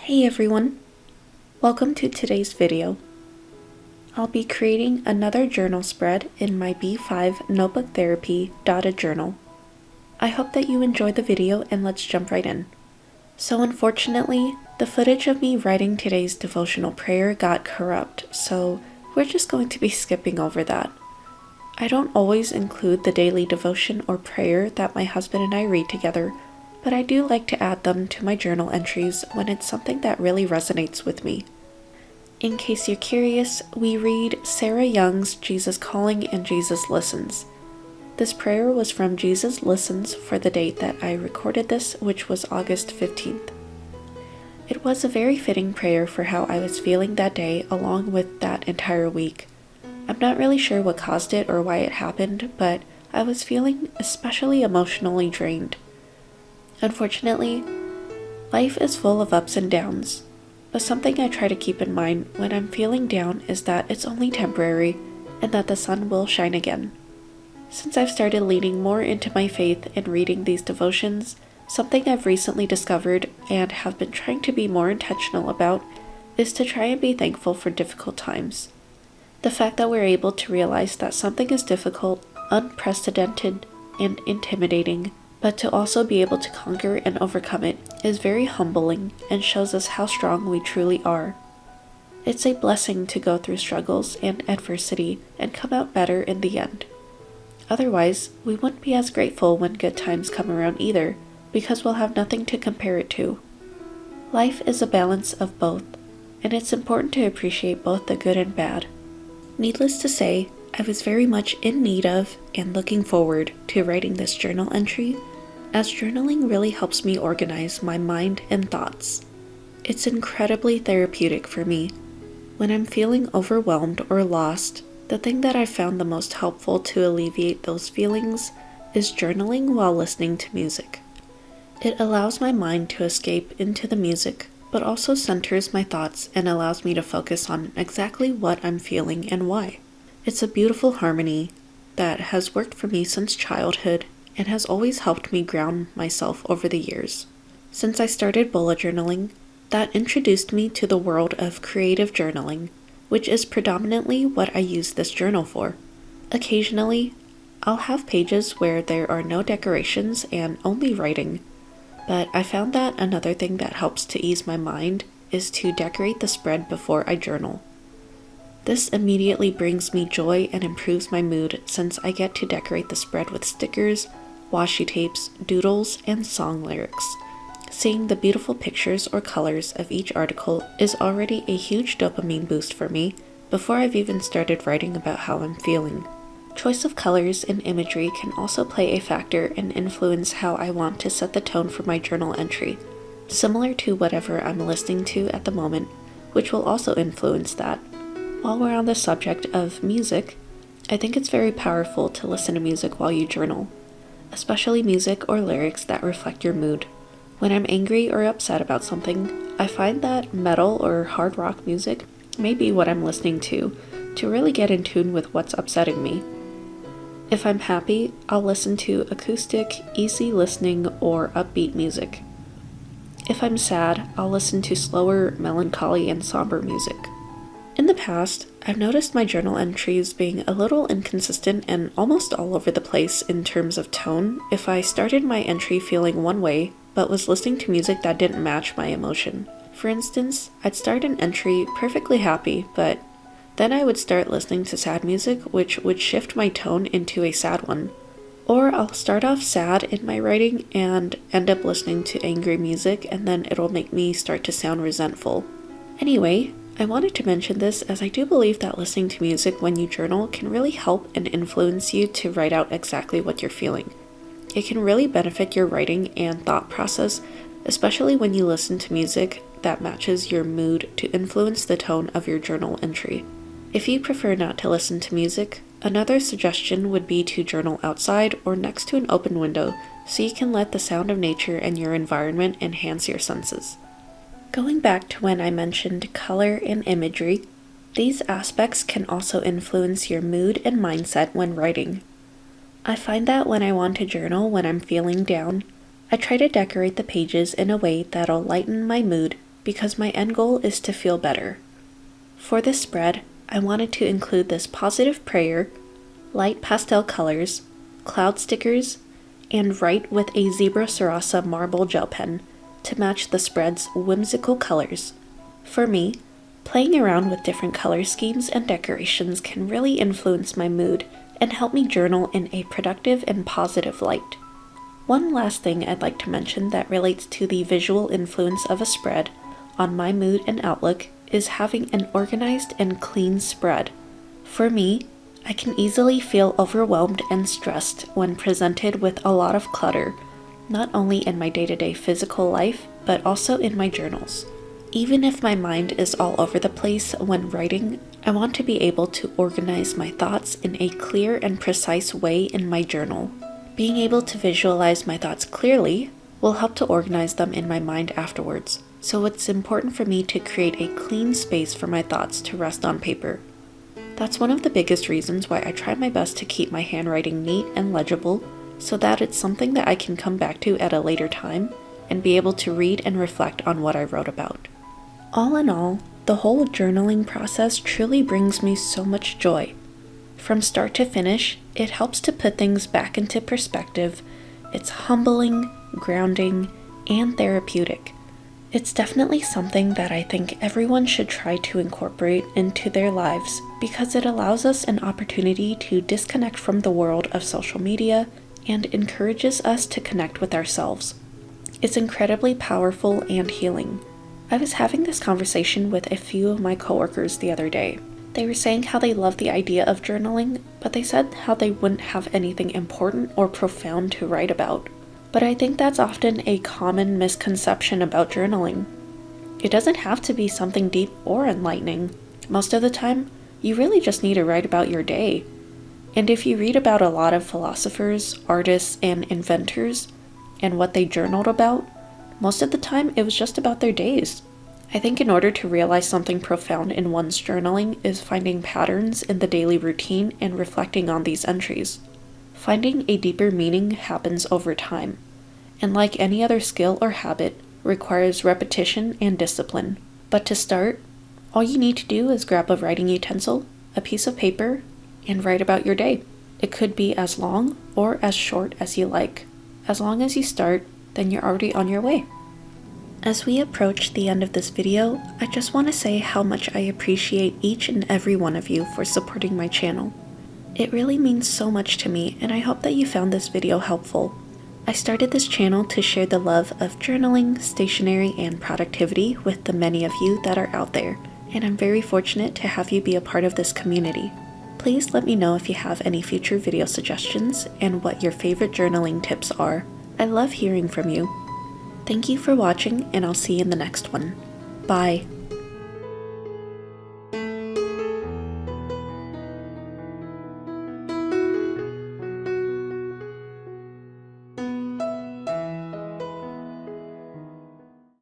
Hey everyone, welcome to today's video. I'll be creating another journal spread in my B5 Notebook Therapy dotted journal. I hope that you enjoyed the video and let's jump right in. So unfortunately, the footage of me writing today's devotional prayer got corrupt, so we're just going to be skipping over that. I don't always include the daily devotion or prayer that my husband and I read together, but I do like to add them to my journal entries when it's something that really resonates with me. In case you're curious, we read Sarah Young's Jesus Calling and Jesus Listens. This prayer was from Jesus Listens for the date that I recorded this, which was August 15th. It was a very fitting prayer for how I was feeling that day along with that entire week. I'm not really sure what caused it or why it happened, but I was feeling especially emotionally drained. Unfortunately, life is full of ups and downs, but something I try to keep in mind when I'm feeling down is that it's only temporary and that the sun will shine again. Since I've started leaning more into my faith and reading these devotions, something I've recently discovered and have been trying to be more intentional about is to try and be thankful for difficult times. The fact that we're able to realize that something is difficult, unprecedented, and intimidating, but to also be able to conquer and overcome it is very humbling and shows us how strong we truly are. It's a blessing to go through struggles and adversity and come out better in the end. Otherwise, we wouldn't be as grateful when good times come around either, because we'll have nothing to compare it to. Life is a balance of both, and it's important to appreciate both the good and bad. Needless to say, I was very much in need of and looking forward to writing this journal entry, as journaling really helps me organize my mind and thoughts. It's incredibly therapeutic for me. When I'm feeling overwhelmed or lost, the thing that I found the most helpful to alleviate those feelings is journaling while listening to music. It allows my mind to escape into the music, but also centers my thoughts and allows me to focus on exactly what I'm feeling and why. It's a beautiful harmony that has worked for me since childhood and has always helped me ground myself over the years. Since I started bullet journaling, that introduced me to the world of creative journaling, which is predominantly what I use this journal for. Occasionally, I'll have pages where there are no decorations and only writing, but I found that another thing that helps to ease my mind is to decorate the spread before I journal. This immediately brings me joy and improves my mood since I get to decorate the spread with stickers, washi tapes, doodles, and song lyrics. Seeing the beautiful pictures or colors of each article is already a huge dopamine boost for me before I've even started writing about how I'm feeling. Choice of colors and imagery can also play a factor and influence how I want to set the tone for my journal entry, similar to whatever I'm listening to at the moment, which will also influence that. While we're on the subject of music, I think it's very powerful to listen to music while you journal, especially music or lyrics that reflect your mood. When I'm angry or upset about something, I find that metal or hard rock music may be what I'm listening to really get in tune with what's upsetting me. If I'm happy, I'll listen to acoustic, easy listening, or upbeat music. If I'm sad, I'll listen to slower, melancholy, and somber music. In the past, I've noticed my journal entries being a little inconsistent and almost all over the place in terms of tone if I started my entry feeling one way, but was listening to music that didn't match my emotion. For instance, I'd start an entry perfectly happy, but then I would start listening to sad music, which would shift my tone into a sad one. Or I'll start off sad in my writing and end up listening to angry music, and then it'll make me start to sound resentful. Anyway, I wanted to mention this as I do believe that listening to music when you journal can really help and influence you to write out exactly what you're feeling. It can really benefit your writing and thought process, especially when you listen to music that matches your mood to influence the tone of your journal entry. If you prefer not to listen to music, another suggestion would be to journal outside or next to an open window so you can let the sound of nature and your environment enhance your senses. Going back to when I mentioned color and imagery, these aspects can also influence your mood and mindset when writing. I find that when I want to journal when I'm feeling down, I try to decorate the pages in a way that'll lighten my mood because my end goal is to feel better. For this spread, I wanted to include this positive prayer, light pastel colors, cloud stickers, and write with a zebra Sarasa marble gel pen to match the spread's whimsical colors. For me, playing around with different color schemes and decorations can really influence my mood and help me journal in a productive and positive light. One last thing I'd like to mention that relates to the visual influence of a spread on my mood and outlook is having an organized and clean spread. For me, I can easily feel overwhelmed and stressed when presented with a lot of clutter, not only in my day-to-day physical life, but also in my journals. Even if my mind is all over the place when writing, I want to be able to organize my thoughts in a clear and precise way in my journal. Being able to visualize my thoughts clearly will help to organize them in my mind afterwards, so it's important for me to create a clean space for my thoughts to rest on paper. That's one of the biggest reasons why I try my best to keep my handwriting neat and legible so that it's something that I can come back to at a later time and be able to read and reflect on what I wrote about. All in all, the whole journaling process truly brings me so much joy. From start to finish, it helps to put things back into perspective. It's humbling, grounding, and therapeutic. It's definitely something that I think everyone should try to incorporate into their lives because it allows us an opportunity to disconnect from the world of social media and encourages us to connect with ourselves. It's incredibly powerful and healing. I was having this conversation with a few of my coworkers the other day. They were saying how they love the idea of journaling, but they said how they wouldn't have anything important or profound to write about. But I think that's often a common misconception about journaling. It doesn't have to be something deep or enlightening. Most of the time, you really just need to write about your day. And if you read about a lot of philosophers, artists, and inventors, and what they journaled about, most of the time it was just about their days. I think in order to realize something profound in one's journaling is finding patterns in the daily routine and reflecting on these entries. Finding a deeper meaning happens over time, and like any other skill or habit, requires repetition and discipline. But to start, all you need to do is grab a writing utensil, a piece of paper, and write about your day. It could be as long or as short as you like. As long as you start, then you're already on your way. As we approach the end of this video, I just want to say how much I appreciate each and every one of you for supporting my channel. It really means so much to me, and I hope that you found this video helpful. I started this channel to share the love of journaling, stationery, and productivity with the many of you that are out there, and I'm very fortunate to have you be a part of this community. Please let me know if you have any future video suggestions and what your favorite journaling tips are. I love hearing from you. Thank you for watching, and I'll see you in the next one. Bye.